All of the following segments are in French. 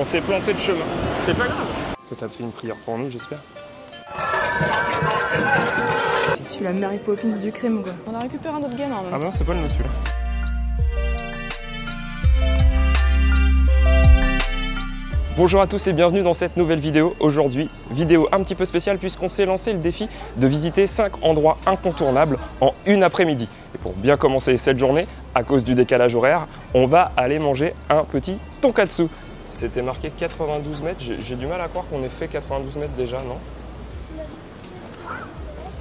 On s'est planté de chemin. C'est pas grave. Toi, t'as fait une prière pour nous, j'espère. Je suis la Mary Poppins du crime, quoi. On a récupéré un autre game en même temps. Ah non, c'est pas le monsieur là. Bonjour à tous et bienvenue dans cette nouvelle vidéo. Aujourd'hui, vidéo un petit peu spéciale puisqu'on s'est lancé le défi de visiter 5 endroits incontournables en une après-midi. Et pour bien commencer cette journée, à cause du décalage horaire, on va aller manger un petit tonkatsu. C'était marqué 92 mètres, j'ai du mal à croire qu'on ait fait 92 mètres déjà, non?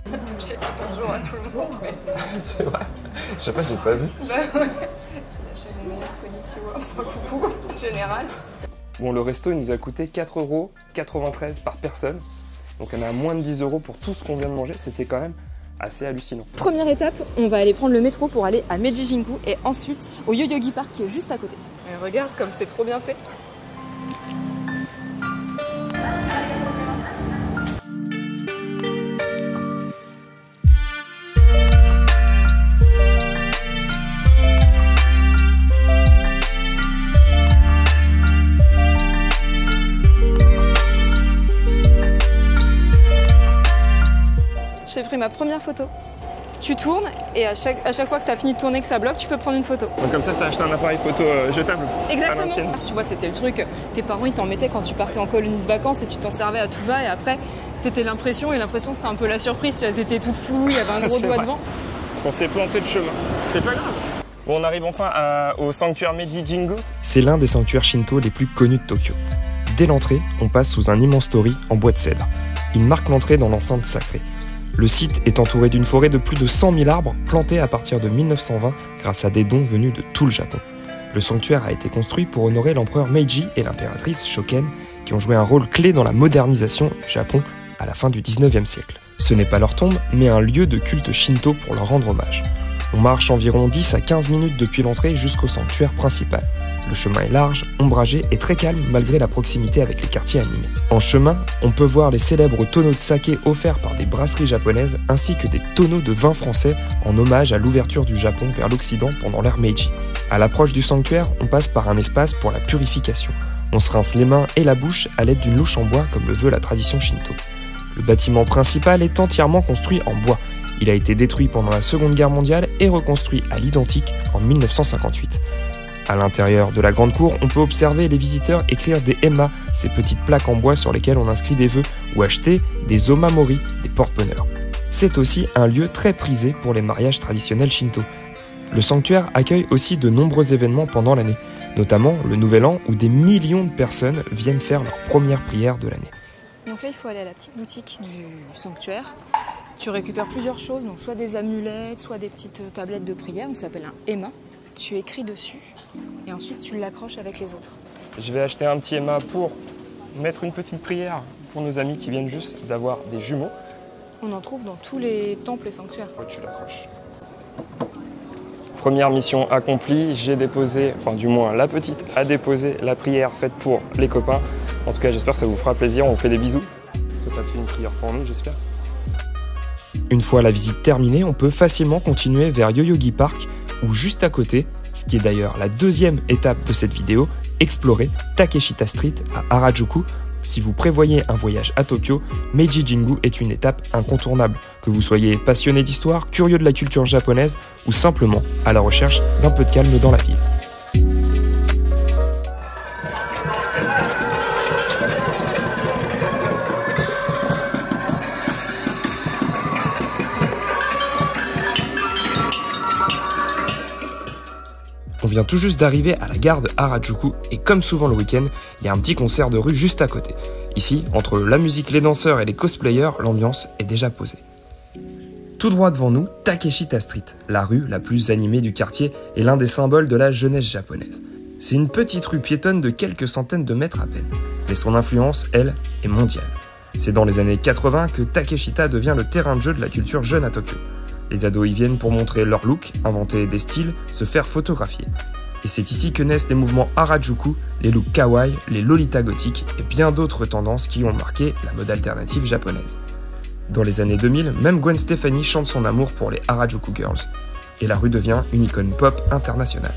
Je dis bonjour à tout le monde, mais... C'est vrai. Je sais pas, j'ai pas vu. Bah ouais. J'ai lâché les meilleurs konnichiwa, on s'en coucou, en général. Bon, le resto, il nous a coûté 4,93 € par personne. Donc on a moins de 10 € pour tout ce qu'on vient de manger. C'était quand même assez hallucinant. Première étape, on va aller prendre le métro pour aller à Meiji-Jingu et ensuite au Yoyogi Park qui est juste à côté. Et regarde comme c'est trop bien fait. J'ai pris ma première photo. Tu tournes et à chaque fois que tu as fini de tourner, que ça bloque, tu peux prendre une photo. Donc comme ça, tu as acheté un appareil photo jetable. Exactement. À l'ancienne. Tu vois, c'était le truc. Tes parents, ils t'en mettaient quand tu partais en colonie de vacances et tu t'en servais à tout va. Et après, c'était l'impression. Et l'impression, c'était un peu la surprise. Tu vois, c'était toute floue, il y avait un gros doigt devant. On s'est planté de chemin. C'est pas grave. Bon, on arrive enfin au sanctuaire Meiji-Jingu. C'est l'un des sanctuaires shinto les plus connus de Tokyo. Dès l'entrée, on passe sous un immense torii en bois de cèdre. Il marque l'entrée dans l'enceinte sacrée. Le site est entouré d'une forêt de plus de 100 000 arbres plantés à partir de 1920 grâce à des dons venus de tout le Japon. Le sanctuaire a été construit pour honorer l'empereur Meiji et l'impératrice Shoken qui ont joué un rôle clé dans la modernisation du Japon à la fin du 19e siècle. Ce n'est pas leur tombe, mais un lieu de culte shinto pour leur rendre hommage. On marche environ 10 à 15 minutes depuis l'entrée jusqu'au sanctuaire principal. Le chemin est large, ombragé et très calme malgré la proximité avec les quartiers animés. En chemin, on peut voir les célèbres tonneaux de saké offerts par des brasseries japonaises ainsi que des tonneaux de vin français en hommage à l'ouverture du Japon vers l'Occident pendant l'ère Meiji. À l'approche du sanctuaire, on passe par un espace pour la purification. On se rince les mains et la bouche à l'aide d'une louche en bois comme le veut la tradition shinto. Le bâtiment principal est entièrement construit en bois. Il a été détruit pendant la Seconde Guerre mondiale et reconstruit à l'identique en 1958. À l'intérieur de la grande cour, on peut observer les visiteurs écrire des ema, ces petites plaques en bois sur lesquelles on inscrit des vœux, ou acheter des omamori, des porte-bonheur. C'est aussi un lieu très prisé pour les mariages traditionnels shinto. Le sanctuaire accueille aussi de nombreux événements pendant l'année, notamment le Nouvel An où des millions de personnes viennent faire leur première prière de l'année. Donc là, il faut aller à la petite boutique du sanctuaire. Tu récupères plusieurs choses, donc soit des amulettes, soit des petites tablettes de prière, ça s'appelle un ema. Tu écris dessus et ensuite tu l'accroches avec les autres. Je vais acheter un petit ema pour mettre une petite prière pour nos amis qui viennent juste d'avoir des jumeaux. On en trouve dans tous les temples et sanctuaires. Oh, tu l'accroches. Première mission accomplie, j'ai déposé, enfin du moins la petite a déposé la prière faite pour les copains. En tout cas, j'espère que ça vous fera plaisir, on vous fait des bisous. Toi, t'as fait une prière pour nous, j'espère. Une fois la visite terminée, on peut facilement continuer vers Yoyogi Park ou juste à côté, ce qui est d'ailleurs la deuxième étape de cette vidéo, explorer Takeshita Street à Harajuku. Si vous prévoyez un voyage à Tokyo, Meiji-Jingu est une étape incontournable, que vous soyez passionné d'histoire, curieux de la culture japonaise ou simplement à la recherche d'un peu de calme dans la ville. On vient tout juste d'arriver à la gare de Harajuku et comme souvent le week-end, il y a un petit concert de rue juste à côté. Ici, entre la musique, les danseurs et les cosplayers, l'ambiance est déjà posée. Tout droit devant nous, Takeshita Street, la rue la plus animée du quartier et l'un des symboles de la jeunesse japonaise. C'est une petite rue piétonne de quelques centaines de mètres à peine, mais son influence, elle, est mondiale. C'est dans les années 80 que Takeshita devient le terrain de jeu de la culture jeune à Tokyo. Les ados y viennent pour montrer leur look, inventer des styles, se faire photographier. Et c'est ici que naissent les mouvements Harajuku, les looks kawaii, les lolita gothiques et bien d'autres tendances qui ont marqué la mode alternative japonaise. Dans les années 2000, même Gwen Stefani chante son amour pour les Harajuku Girls. Et la rue devient une icône pop internationale.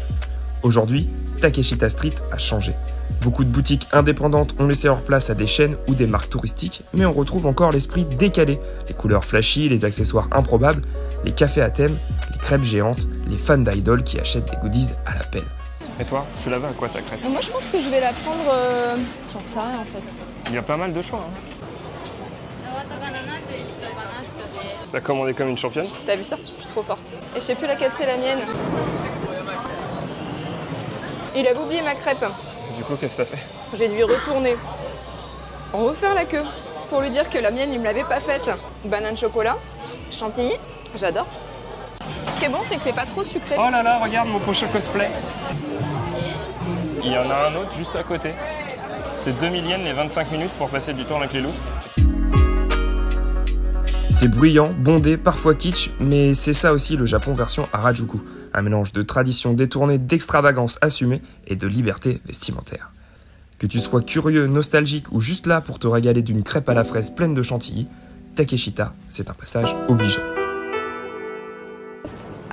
Aujourd'hui, Takeshita Street a changé. Beaucoup de boutiques indépendantes ont laissé leur place à des chaînes ou des marques touristiques, mais on retrouve encore l'esprit décalé, les couleurs flashy, les accessoires improbables, les cafés à thème, les crêpes géantes, les fans d'idoles qui achètent des goodies à la pelle. Et toi, tu l'avais à quoi ta crêpe? Moi je pense que je vais la prendre, j'en sais rien en fait. Il y a pas mal de choix. Hein. T'as commandé comme une championne? T'as vu ça? Je suis trop forte. Et je sais plus laquelle c'est la mienne. Il avait oublié ma crêpe. Du coup, qu'est-ce que t'as fait? J'ai dû y retourner, refaire la queue pour lui dire que la mienne il me l'avait pas faite. Banane chocolat, chantilly, j'adore. Ce qui est bon c'est que c'est pas trop sucré. Oh là là, regarde mon prochain cosplay. Il y en a un autre juste à côté. C'est 2000 yens les 25 minutes pour passer du temps avec les loutres. C'est bruyant, bondé, parfois kitsch, mais c'est ça aussi le Japon version Harajuku. Un mélange de traditions détournées, d'extravagance assumée et de liberté vestimentaire. Que tu sois curieux, nostalgique ou juste là pour te régaler d'une crêpe à la fraise pleine de chantilly, Takeshita, c'est un passage obligé.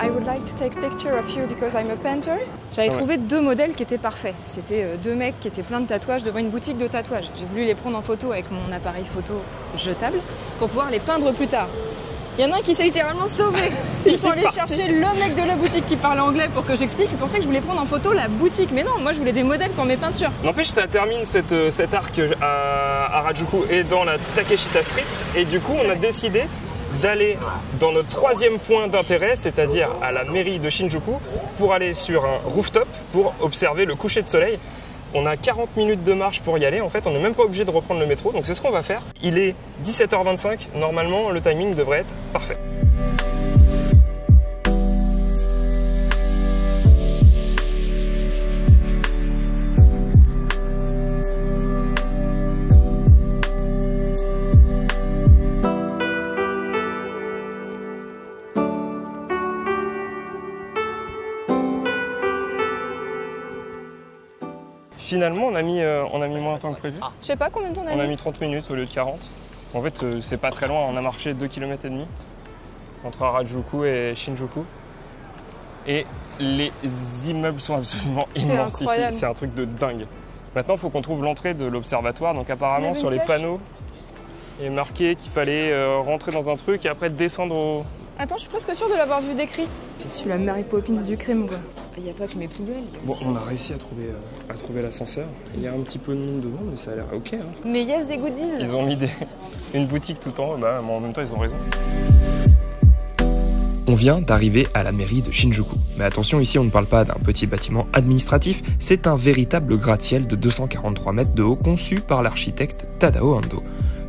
I would like to take picture of you because I'm a painter. J'avais trouvé deux modèles qui étaient parfaits. C'était deux mecs qui étaient pleins de tatouages devant une boutique de tatouages. J'ai voulu les prendre en photo avec mon appareil photo jetable pour pouvoir les peindre plus tard. Il y en a un qui s'est littéralement sauvé. Ils sont allés chercher le mec de la boutique qui parlait anglais pour que j'explique. Ils pensaient que je voulais prendre en photo la boutique. Mais non, moi je voulais des modèles pour mes peintures. N'empêche, ça termine cet arc à Harajuku et dans la Takeshita Street. Et du coup, on a décidé d'aller dans notre troisième point d'intérêt, c'est-à-dire à la mairie de Shinjuku, pour aller sur un rooftop pour observer le coucher de soleil. On a 40 minutes de marche pour y aller, en fait on n'est même pas obligé de reprendre le métro, donc c'est ce qu'on va faire. Il est 17h25, normalement le timing devrait être parfait. Finalement, on a mis moins de temps que prévu. Je sais pas combien de temps on a mis 30 minutes au lieu de 40. En fait, c'est pas très loin. On a marché 2,5 km entre Harajuku et Shinjuku. Et les immeubles sont absolument immenses ici. C'est un truc de dingue. Maintenant, il faut qu'on trouve l'entrée de l'observatoire. Donc apparemment, sur les panneaux, il est marqué qu'il fallait rentrer dans un truc et après descendre au... Attends, je suis presque sûre de l'avoir vu décrit. Je suis la Mary Poppins du crime, quoi. Il n'y a pas que mes poubelles. Bon, on a réussi à trouver l'ascenseur. Il y a un petit peu de monde devant, mais ça a l'air ok. Hein. Mais yes, des goodies. Ils ont mis une boutique tout en haut, bah, mais en même temps, ils ont raison. On vient d'arriver à la mairie de Shinjuku. Mais attention, ici, on ne parle pas d'un petit bâtiment administratif, c'est un véritable gratte-ciel de 243 mètres de haut conçu par l'architecte Tadao Ando.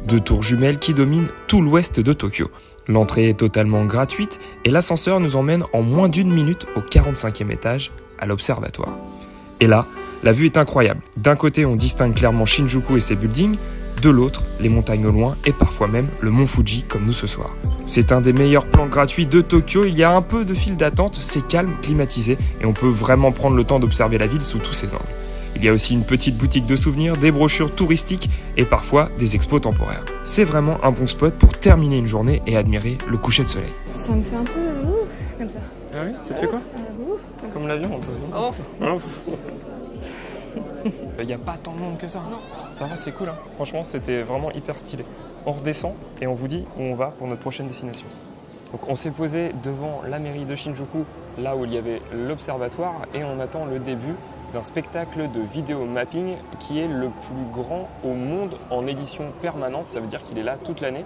Deux tours jumelles qui dominent tout l'ouest de Tokyo. L'entrée est totalement gratuite et l'ascenseur nous emmène en moins d'une minute au 45e étage, à l'observatoire. Et là, la vue est incroyable. D'un côté, on distingue clairement Shinjuku et ses buildings, de l'autre, les montagnes au loin et parfois même le mont Fuji comme nous ce soir. C'est un des meilleurs plans gratuits de Tokyo, il y a un peu de file d'attente, c'est calme, climatisé et on peut vraiment prendre le temps d'observer la ville sous tous ses angles. Il y a aussi une petite boutique de souvenirs, des brochures touristiques et parfois des expos temporaires. C'est vraiment un bon spot pour terminer une journée et admirer le coucher de soleil. Ça me fait un peu comme ça. Ah oui? Ça te fait quoi? Comme l'avion un peu. Oh. Il n'y a pas tant de monde que ça. Non. Ça va, c'est cool. Hein. Franchement, c'était vraiment hyper stylé. On redescend et on vous dit où on va pour notre prochaine destination. Donc on s'est posé devant la mairie de Shinjuku, là où il y avait l'observatoire, et on attend le début d'un spectacle de vidéo mapping qui est le plus grand au monde en édition permanente. Ça veut dire qu'il est là toute l'année.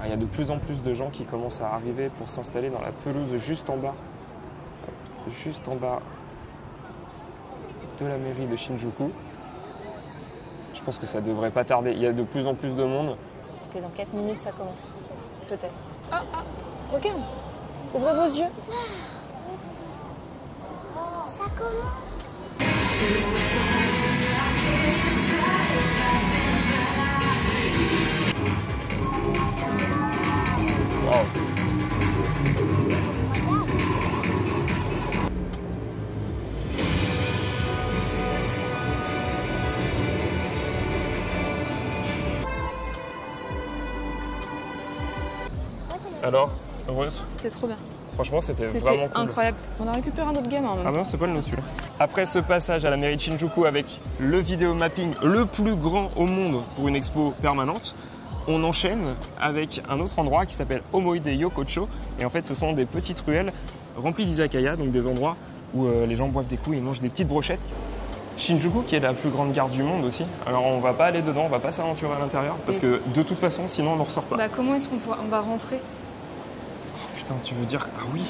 Il y a de plus en plus de gens qui commencent à arriver pour s'installer dans la pelouse juste en bas de la mairie de Shinjuku. Je pense que ça devrait pas tarder. Il y a de plus en plus de monde. Que dans 4 minutes ça commence. Peut-être. Ah, regarde. Ouvrez vos yeux. Ça commence. Wow. Alors, heureuse? C'était trop bien. Franchement, c'était vraiment cool. Incroyable. On a récupéré un autre gamin en même temps. Ah non, c'est pas le nôtre celui-là. Après ce passage à la mairie de Shinjuku avec le vidéo mapping le plus grand au monde pour une expo permanente, on enchaîne avec un autre endroit qui s'appelle Omoide Yokocho. Et en fait, ce sont des petites ruelles remplies d'izakaya, donc des endroits où les gens boivent des coups et mangent des petites brochettes. Shinjuku qui est la plus grande gare du monde aussi. Alors on va pas aller dedans, on va pas s'aventurer à l'intérieur parce que de toute façon, sinon on ne ressort pas. Bah comment est-ce qu'on va rentrer? Putain, tu veux dire... Ah oui.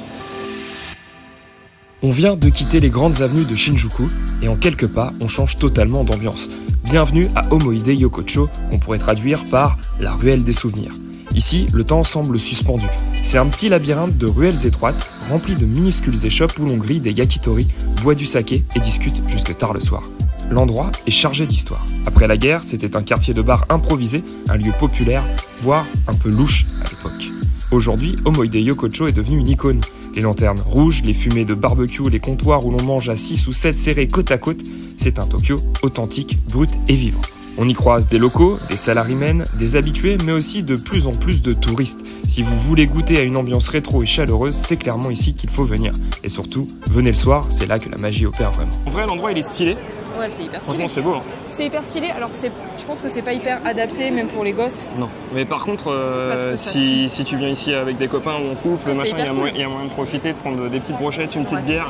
On vient de quitter les grandes avenues de Shinjuku et en quelques pas, on change totalement d'ambiance. Bienvenue à Omoide Yokocho, qu'on pourrait traduire par la ruelle des souvenirs. Ici, le temps semble suspendu. C'est un petit labyrinthe de ruelles étroites, rempli de minuscules échoppes où l'on grille des yakitori, boit du saké et discute jusque tard le soir. L'endroit est chargé d'histoire. Après la guerre, c'était un quartier de bar improvisé, un lieu populaire, voire un peu louche à l'époque. Aujourd'hui, Omoide Yokocho est devenu une icône. Les lanternes rouges, les fumées de barbecue, les comptoirs où l'on mange à 6 ou 7 serrés côte à côte, c'est un Tokyo authentique, brut et vivant. On y croise des locaux, des salarymen, des habitués, mais aussi de plus en plus de touristes. Si vous voulez goûter à une ambiance rétro et chaleureuse, c'est clairement ici qu'il faut venir. Et surtout, venez le soir, c'est là que la magie opère vraiment. En vrai, l'endroit il est stylé. Ouais, c'est hyper stylé. Franchement, c'est beau. Hein. C'est hyper stylé. Alors, je pense que c'est pas hyper adapté, même pour les gosses. Non. Mais par contre, si tu viens ici avec des copains ou en couple, machin, il y a moyen de profiter, de prendre des petites brochettes, une petite bière.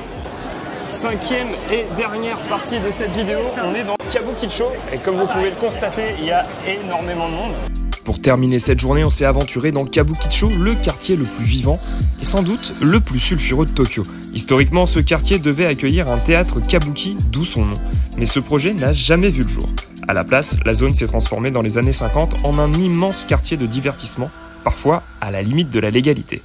5e et dernière partie de cette vidéo, on est dans Kabukicho. Et comme vous pouvez le constater, il y a énormément de monde. Pour terminer cette journée, on s'est aventuré dans Kabukicho, le quartier le plus vivant et sans doute le plus sulfureux de Tokyo. Historiquement, ce quartier devait accueillir un théâtre kabuki, d'où son nom. Mais ce projet n'a jamais vu le jour. À la place, la zone s'est transformée dans les années 50 en un immense quartier de divertissement, parfois à la limite de la légalité.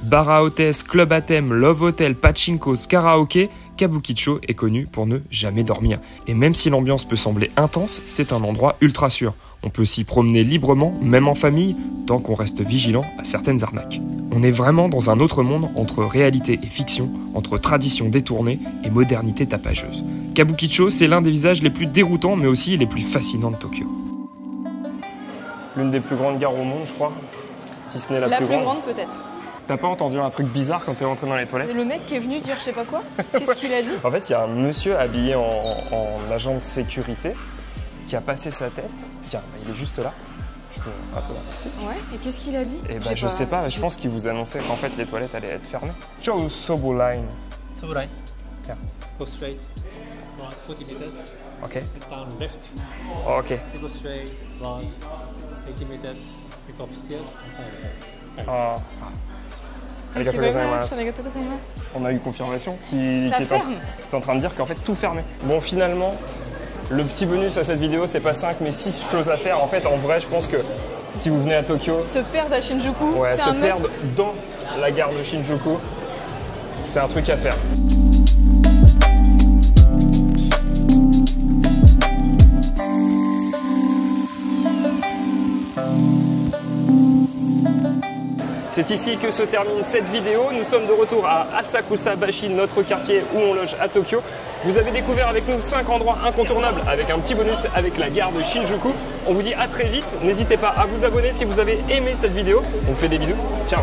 Bar à hôtesse, club à thème, love hotel, pachinkos, karaoké, Kabukicho est connu pour ne jamais dormir. Et même si l'ambiance peut sembler intense, c'est un endroit ultra sûr. On peut s'y promener librement, même en famille, tant qu'on reste vigilant à certaines arnaques. On est vraiment dans un autre monde entre réalité et fiction, entre tradition détournée et modernité tapageuse. Kabukicho, c'est l'un des visages les plus déroutants, mais aussi les plus fascinants de Tokyo. L'une des plus grandes gares au monde, je crois, si ce n'est la plus grande. La plus grande peut-être. T'as pas entendu un truc bizarre quand t'es rentré dans les toilettes? Et le mec qui est venu dire je sais pas quoi, qu'est-ce qu'il a dit? En fait, il y a un monsieur habillé en agent de sécurité qui a passé sa tête. Tiens, il est juste là. Ouais, et qu'est-ce qu'il a dit? Et bah, je sais pas, je pense qu'il vous annonçait qu'en fait les toilettes allaient être fermées. Ciao, Sobu Line. Sobu Line. Yeah. Go straight. 40 meters. Okay. Down left. Oh, okay. Go straight. Right. 80 meters. Pick up stairs. Ah. On a eu confirmation qui est en train de dire qu'en fait tout fermait. Bon, finalement, le petit bonus à cette vidéo, c'est pas 5 mais 6 choses à faire. En fait, en vrai, je pense que si vous venez à Tokyo, se perdre à Shinjuku, ouais, se perdre dans la gare de Shinjuku, c'est un truc à faire. C'est ici que se termine cette vidéo. Nous sommes de retour à Asakusa-bashi, notre quartier où on loge à Tokyo. Vous avez découvert avec nous 5 endroits incontournables avec un petit bonus avec la gare de Shinjuku. On vous dit à très vite. N'hésitez pas à vous abonner si vous avez aimé cette vidéo. On vous fait des bisous. Ciao.